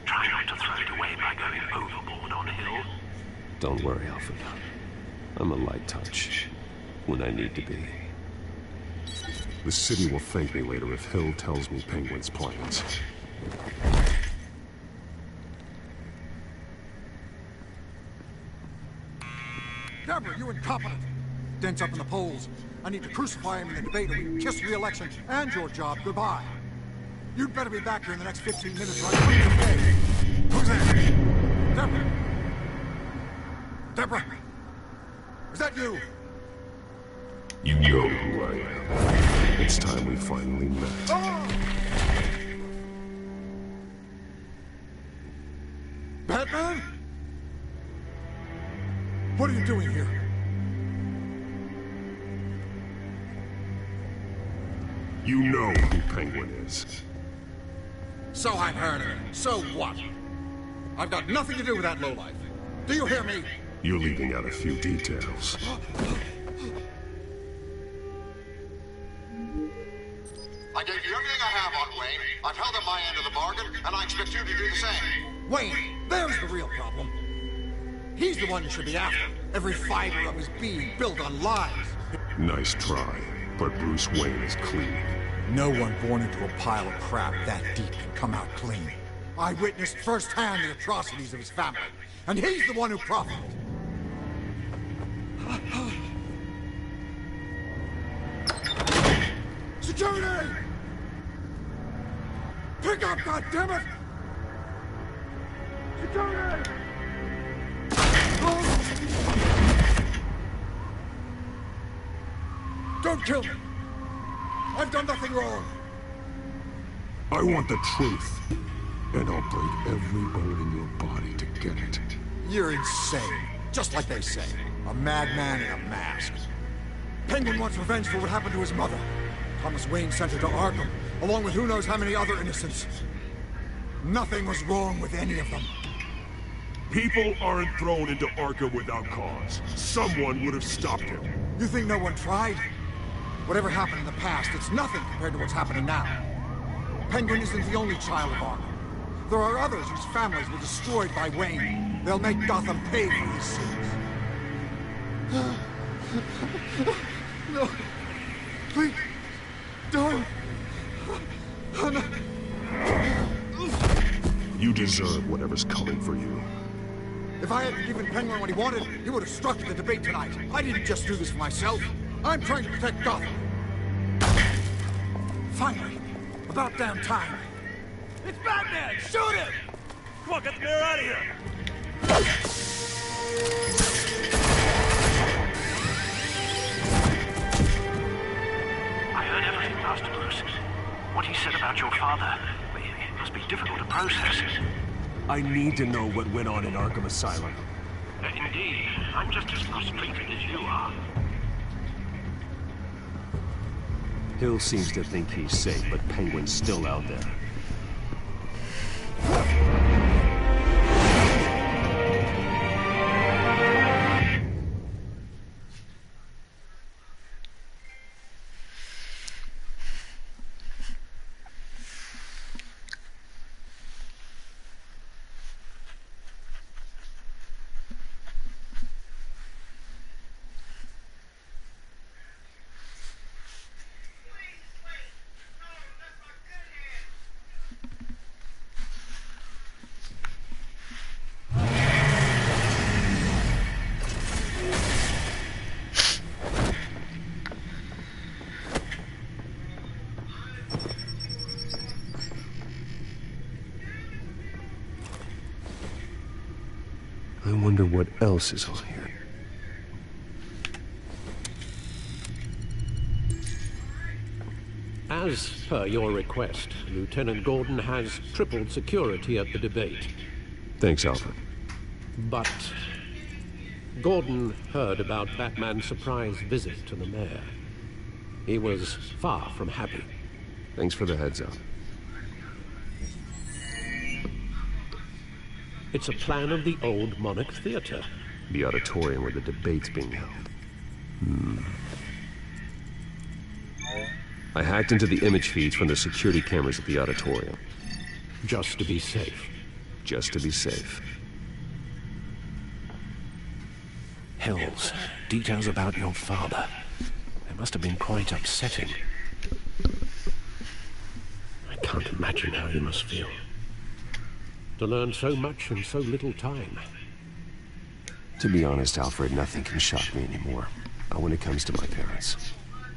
Try not to throw it away by going overboard on Hill. Don't worry, Alfred. I'm a light touch when I need to be. The city will thank me later if Hill tells me Penguin's plans. Deborah, you incompetent! Dent's up in the polls. I need to crucify him in the debate or we can kiss re-election and your job goodbye. You'd better be back here in the next 15 minutes or I quit today. Who's there? Deborah? Deborah? Is that you? You know who I am. It's time we finally met. Oh! Batman? What are you doing here? You know who Penguin is. So I've heard of it. So what? I've got nothing to do with that lowlife. Do you hear me? You're leaving out a few details. I gave you everything I have on Wayne. I've held up my end of the bargain, and I expect you to do the same. Wayne, there's the real problem. He's the one you should be after. Every fiber of his being built on lies. Nice try, but Bruce Wayne is clean. No one born into a pile of crap that deep can come out clean. I witnessed firsthand the atrocities of his family, and he's the one who profited. Security! Pick up, goddammit! Security! Don't kill me! I've done nothing wrong! I want the truth, and I'll break every bone in your body to get it. You're insane. Just like they say. A madman in a mask. Penguin wants revenge for what happened to his mother. Thomas Wayne sent her to Arkham, along with who knows how many other innocents. Nothing was wrong with any of them. People aren't thrown into Arkham without cause. Someone would have stopped him. You think no one tried? Whatever happened in the past, it's nothing compared to what's happening now. Penguin isn't the only child of Arkham. There are others whose families were destroyed by Wayne. They'll make Gotham pay for these sins. No. Please. Don't. Oh, no. You deserve whatever's coming for you. If I hadn't given Penguin what he wanted, he would have struck at the debate tonight. I didn't just do this for myself. I'm trying to protect Gotham. Finally. About damn time. It's Batman! Shoot him! Come on, get the mayor out of here! I heard everything, Master Bruce. What he said about your father, it must be difficult to process. I need to know what went on in Arkham Asylum. Indeed. I'm just as frustrated as you are. Hill seems to think he's safe, but Penguin's still out there. wonder what else is on here. As per your request, Lieutenant Gordon has tripled security at the debate. Thanks, Alfred. But Gordon heard about Batman's surprise visit to the mayor. He was far from happy. Thanks for the heads up. It's a plan of the old Monarch Theater. The auditorium where the debate's being held. I hacked into the image feeds from the security cameras at the auditorium. Just to be safe. Just to be safe. Hells, details about your father. They must have been quite upsetting. I can't imagine how you must feel. To learn so much in so little time. To be honest, Alfred, nothing can shock me anymore. Not when it comes to my parents.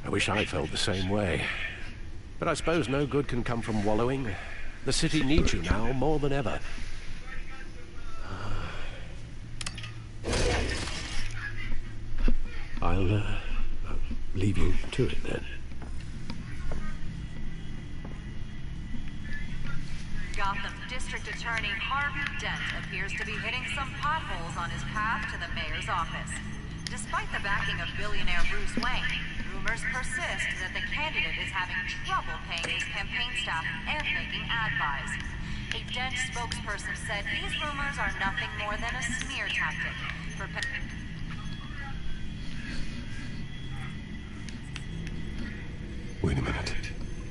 I wish I felt the same way. But I suppose no good can come from wallowing. The city needs you now more than ever. I'll leave you to it then. Gotham District Attorney Harvey Dent appears to be hitting some potholes on his path to the mayor's office. Despite the backing of billionaire Bruce Wayne, rumors persist that the candidate is having trouble paying his campaign staff and making ad buys. A Dent spokesperson said these rumors are nothing more than a smear tactic for Wait a minute.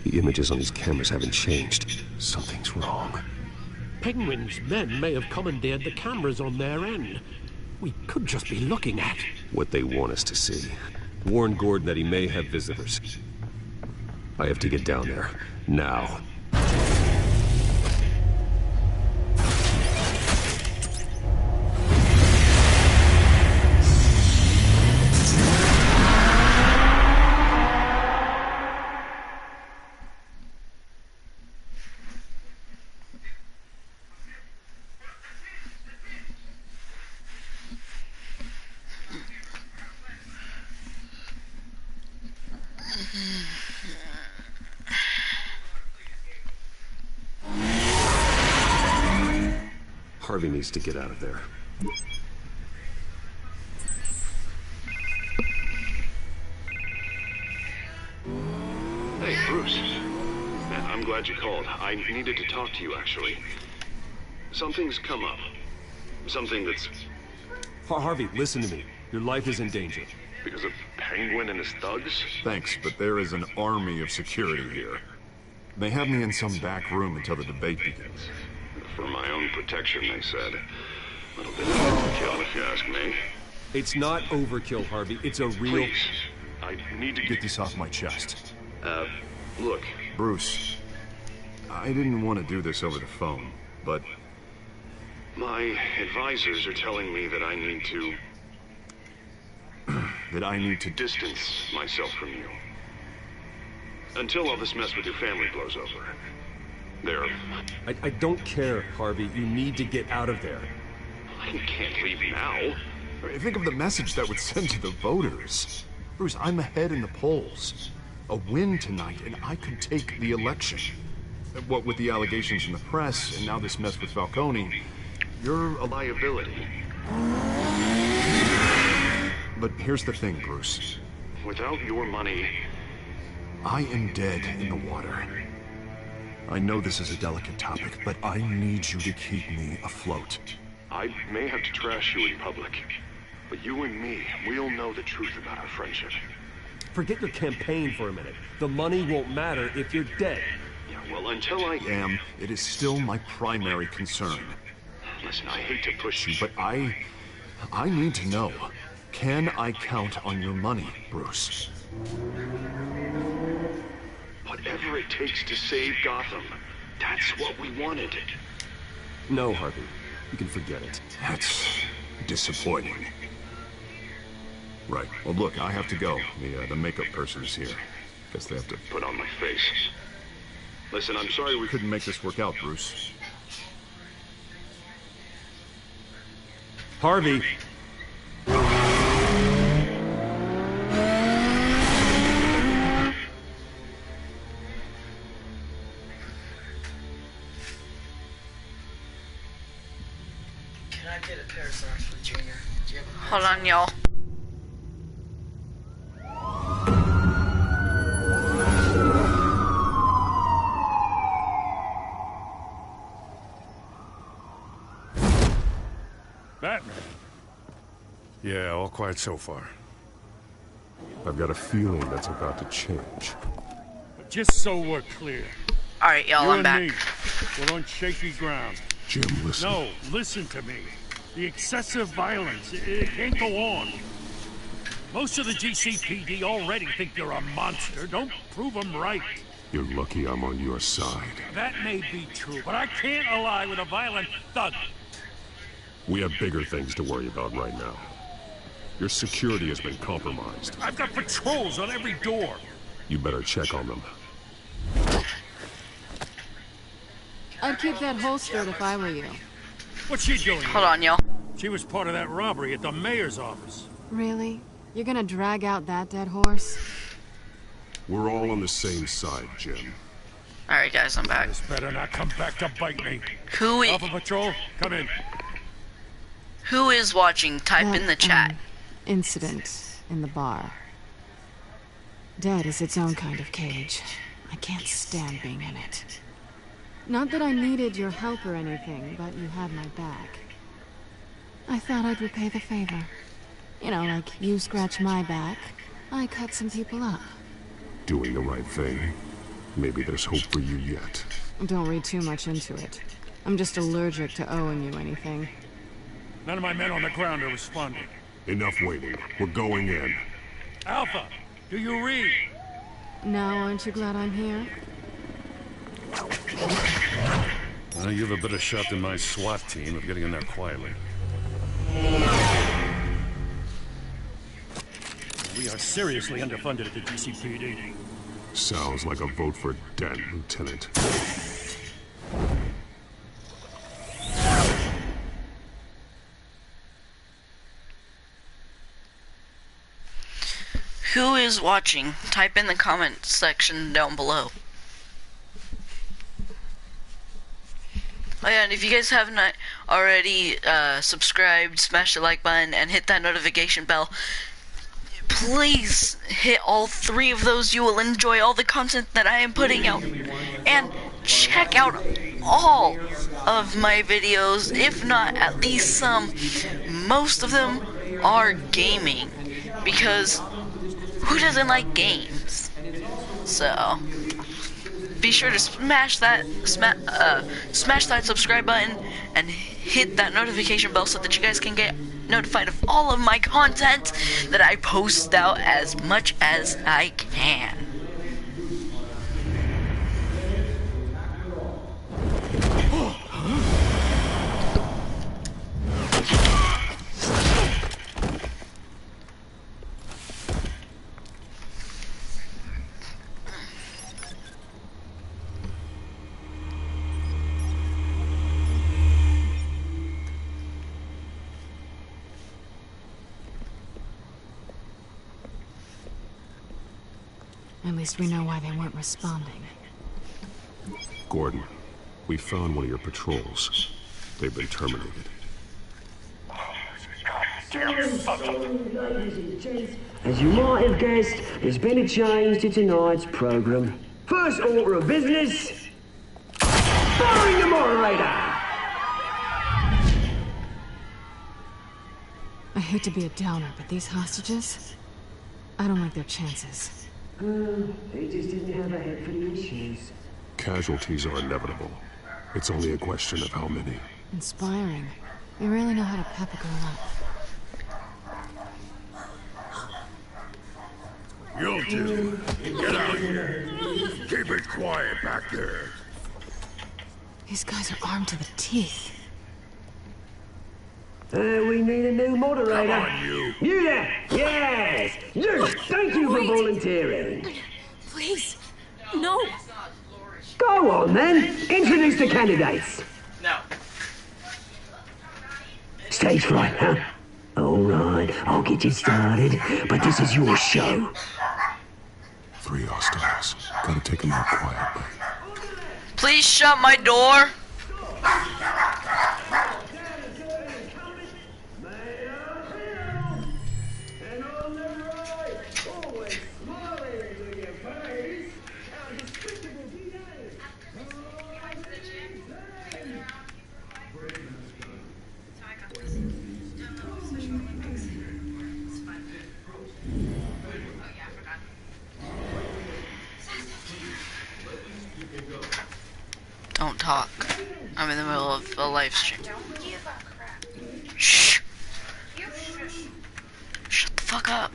The images on these cameras haven't changed. Something's wrong. Penguin's men may have commandeered the cameras on their end. We could just be looking at what they want us to see. Warn Gordon that he may have visitors. I have to get down there. Now. Harvey needs to get out of there. Hey, Bruce. I'm glad you called. I needed to talk to you, actually. Something's come up. Something that's... Harvey, listen to me. Your life is in danger. Because of Penguin and his thugs? Thanks, but there is an army of security here. They have me in some back room until the debate begins. For my own protection, they said. A little bit of overkill, if you ask me. It's not overkill, Harvey. It's a real... Please, I need to get this off my chest. Look. Bruce, I didn't want to do this over the phone, but... My advisors are telling me that I need to... that I need to distance myself from you. Until all this mess with your family blows over. I don't care, Harvey. You need to get out of there. I can't leave now. Think of the message that would send to the voters. Bruce, I'm ahead in the polls. A win tonight, and I could take the election. What with the allegations in the press, and now this mess with Falcone, you're a liability. But here's the thing, Bruce. Without your money... I am dead in the water. I know this is a delicate topic, but I need you to keep me afloat. I may have to trash you in public, but you and me, we'll know the truth about our friendship. Forget your campaign for a minute. The money won't matter if you're dead. Yeah, well, until I am, it is still my primary concern. Listen, I hate to push you, but I need to know. Can I count on your money, Bruce? Whatever it takes to save Gotham. That's what we wanted. No, Harvey. You can forget it. That's disappointing. Right. Well, look, I have to go. The makeup person is here. Guess they have to put on my face. Listen, I'm sorry we couldn't make this work out, Bruce. Harvey. Can I get a pair of socks for Junior? Hold on, y'all. Batman. Yeah, all quiet so far. I've got a feeling that's about to change. But just so we're clear. Alright, y'all, I'm back. Me, we're on shaky ground. Jim, listen. No, listen to me. The excessive violence, it can't go on. Most of the GCPD already think you're a monster. Don't prove them right. You're lucky I'm on your side. That may be true, but I can't ally with a violent thug. We have bigger things to worry about right now. Your security has been compromised. I've got patrols on every door. You better check on them. I'd keep that holstered if I were you. What's she doing? Hold on, y'all. She was part of that robbery at the mayor's office. Really? You're gonna drag out that dead horse? We're all on the same side, Jim. Alright, guys, I'm back. This better not come back to bite me. Who is... Alpha Patrol, come in. Who is watching? Type in the chat. Incident in the bar. Dead is its own kind of cage. I can't stand being in it. Not that I needed your help or anything, but you had my back. I thought I'd repay the favor. You know, like you scratch my back, I cut some people up. Doing the right thing. Maybe there's hope for you yet. Don't read too much into it. I'm just allergic to owing you anything. None of my men on the ground are responding. Enough waiting. We're going in. Alpha, do you read? Now, aren't you glad I'm here? Well, you have a better shot than my SWAT team of getting in there quietly. We are seriously underfunded at the GCPD. Sounds like a vote for Dent, Lieutenant. Who is watching? Type in the comment section down below. Oh yeah, and if you guys haven't already subscribed, smash the like button, and hit that notification bell, please hit all 3 of those. You will enjoy all the content that I am putting out. And check out all of my videos, if not at least some. Most of them are gaming, because who doesn't like games? So be sure to smash that subscribe button and hit that notification bell so that you guys can get notified of all of my content that I post out as much as I can. At least we know why they weren't responding. Gordon, we found one of your patrols. They've been terminated. As you might have guessed, there's been a change to tonight's program. First order of business, firing the moderator! I hate to be a downer, but these hostages, I don't like their chances. They just didn't have a head for the issues. Casualties are inevitable. It's only a question of how many. Inspiring. You really know how to pep a girl up. You two, get out of here. Keep it quiet back there. These guys are armed to the teeth. We need a new moderator. Come on, you. You there! Yes! You! Thank you for volunteering. Please, no. Go on then. Introduce the candidates. No. Stage fright, huh? Alright, I'll get you started, but this is your show. 3 hostiles. Gotta take them out quietly. Please shut my door. Don't talk. I'm in the middle of a live stream. Shh. Shut the fuck up.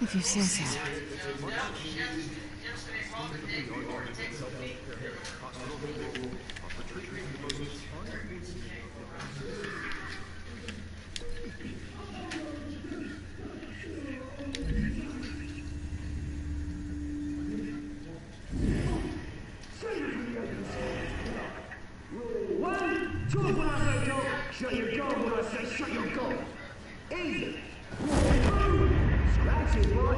If you say so. Shut your door when I say shut your door. Easy. Scratch it, boy.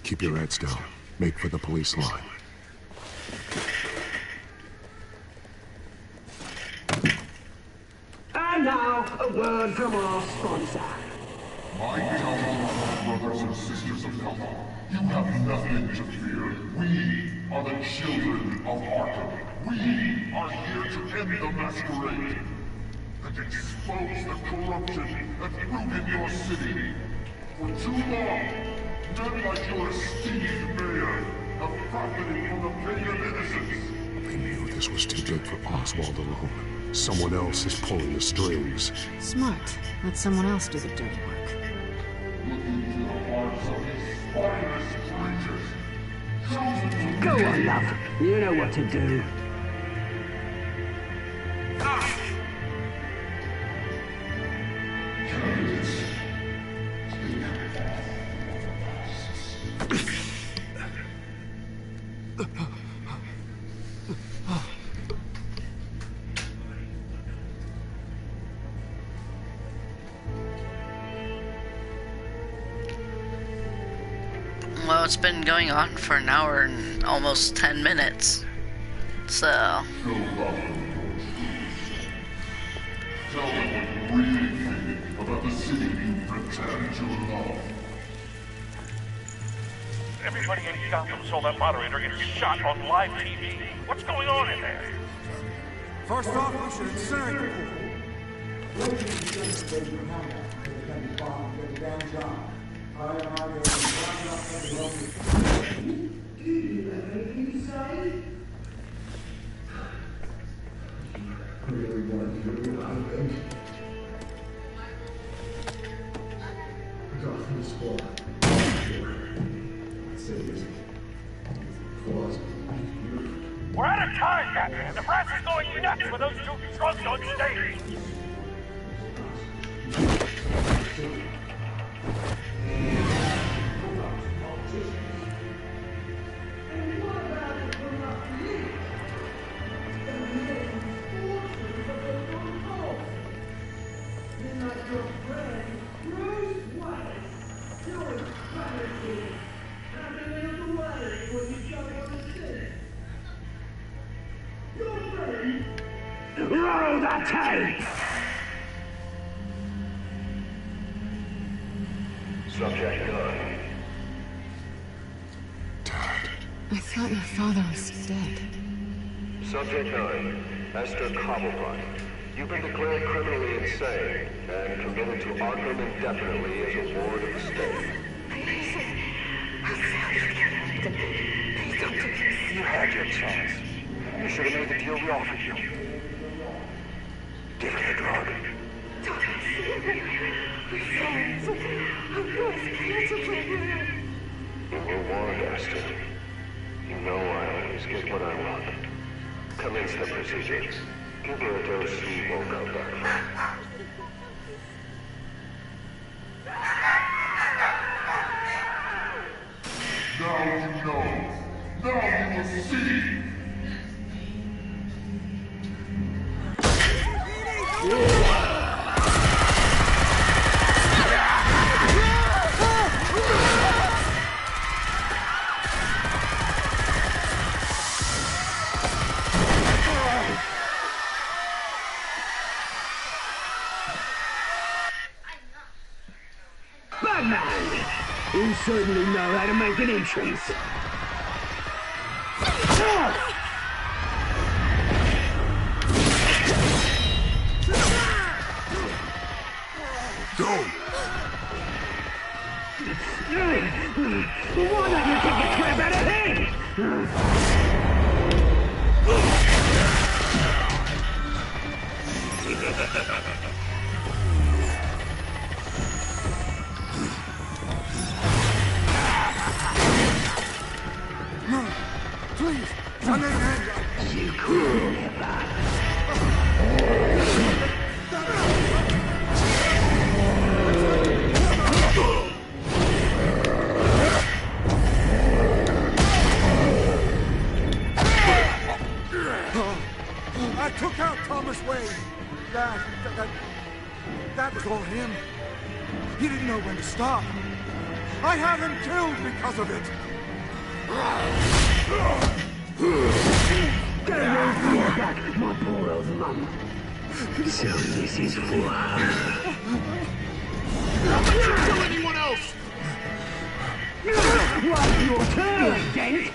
Keep your heads down. Make for the police line. And now, a word from our sponsor. My fellow brothers and sisters of color, you have nothing to fear. We are the children of Arkham. We are here to end the masquerade and expose the corruption that grew in your city. For too long, men like your esteemed mayor have profited from the pain of innocence. They knew this was too big for Oswald alone. Someone else is pulling the strings. Smart. Let someone else do the dirty work. Look into the hearts of these spineless creatures. Chosen to Go on, love. You know what to do. candidates. Well, it's been going on for an hour and almost 10 minutes. So... Tell them what you really think about the city you pretend to love. Everybody in Gotham saw that moderator get shot on live TV. What's going on in there? First off, we should incinerate the pool. We're out of time, Batman. The press is going nuts with those two drunks on stage. Roll the tape! Subject good. I thought your father was dead. Subject 9, Esther Cobblepot. You've been declared criminally insane and committed to Arkham indefinitely as a ward of the state. I'll sell you together, Nathan. Please don't do this. You had your chance. You should have made the deal we offered you. Give her the drug. Don't see me. We're friends. I'm going to cancel for you. You were warned, Esther. You know I always get what I want. Commence the proceedings. Give her a dose she won't go back from. Now you know. Now you will see. Batman! You certainly know how to make an entrance. Go! Why don't you take the crap out of him? No, please, I need hand. You could never. I took out Thomas Wayne. That was all him. He didn't know when to stop. I had him killed because of it. Get away from your back, my poor old mum. So this is for her. How would you kill anyone else? What's your turn, Dent?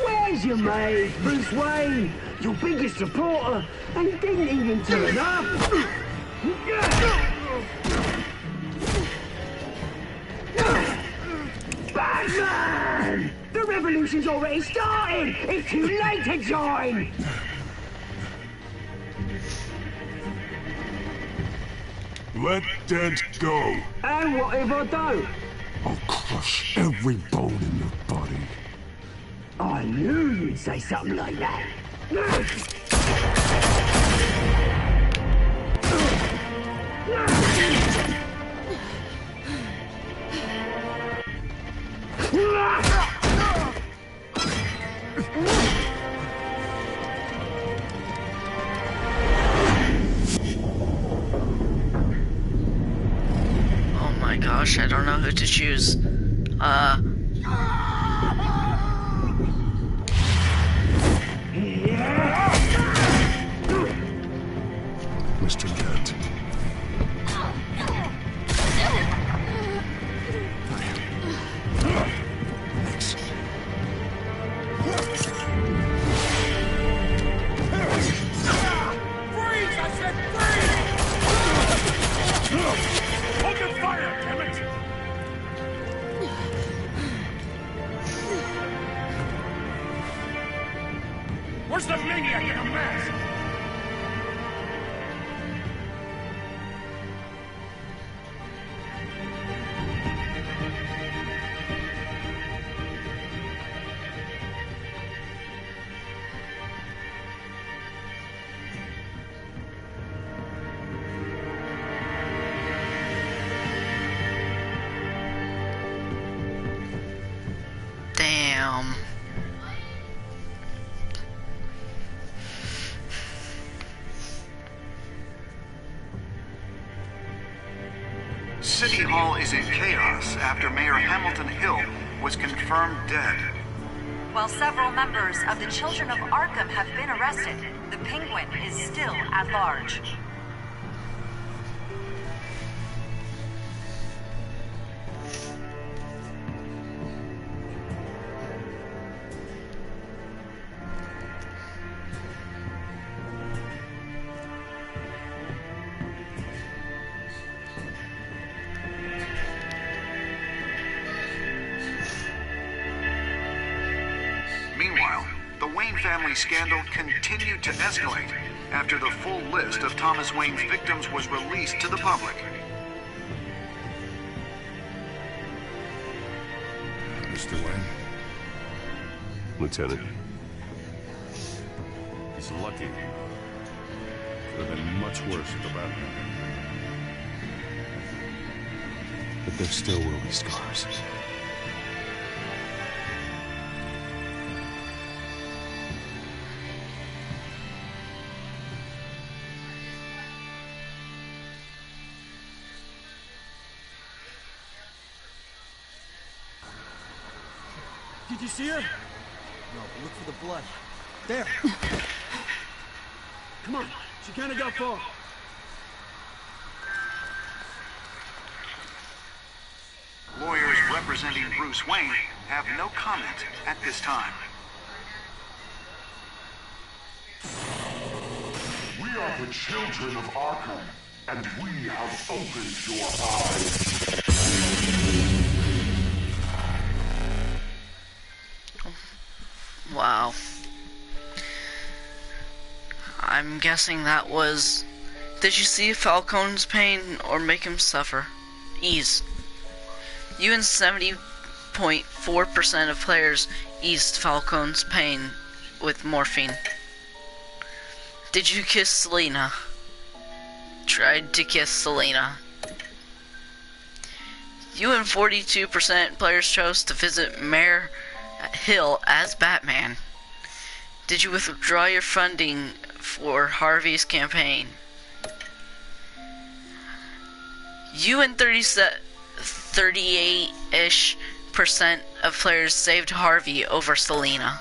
Where's your mate, Bruce Wayne? Your biggest supporter, and he didn't even turn up. Batman! The revolution's already started! It's too late to join! Let Dent go. And what if I don't? I'll crush every bone in your body. I knew you'd say something like that. Oh my gosh, I don't know who to choose. Mr. Dent. Thanks. Freeze! I said freeze! Open fire, damn it! Where's the maniac in a mask? Damn. City Hall is in chaos after Mayor Hamilton Hill was confirmed dead. While several members of the Children of Arkham have been arrested, the Penguin is still at large. Meanwhile, the Wayne family scandal continued to escalate after the full list of Thomas Wayne's victims was released to the public. Mr. Wayne? Lieutenant. He's lucky. Could have been much worse with the Batman. But there still will be scars. Did you see her? No, look for the blood. There. Come on, she can't have got far. Lawyers representing Bruce Wayne have no comment at this time. We are the children of Arkham, and we have opened your eyes. Wow. I'm guessing that was... Did you see Falcone's pain or make him suffer? Ease. You and 70.4% of players eased Falcone's pain with morphine. Did you kiss Selina? Tried to kiss Selina. You and 42% players chose to visit Mayor Hill as Batman. Did you withdraw your funding for Harvey's campaign? You and 38-ish% of players saved Harvey over Selina.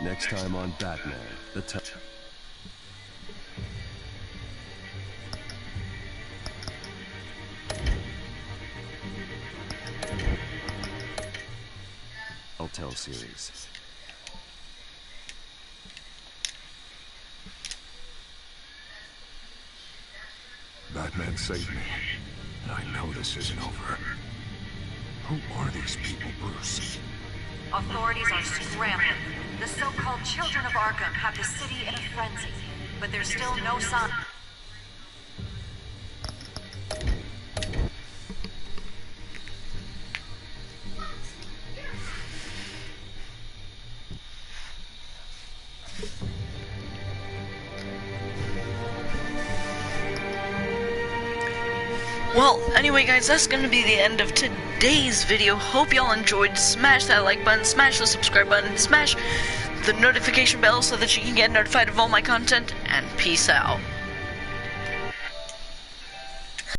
Next time on Batman, Telltale series. Batman saved me. I know this isn't over. Who are these people, Bruce? Authorities are scrambling. The so-called Children of Arkham have the city in a frenzy, but there's still no sign. Well, anyway guys, that's gonna be the end of today's video. Hope y'all enjoyed. Smash that like button, smash the subscribe button, smash the notification bell so that you can get notified of all my content, and peace out.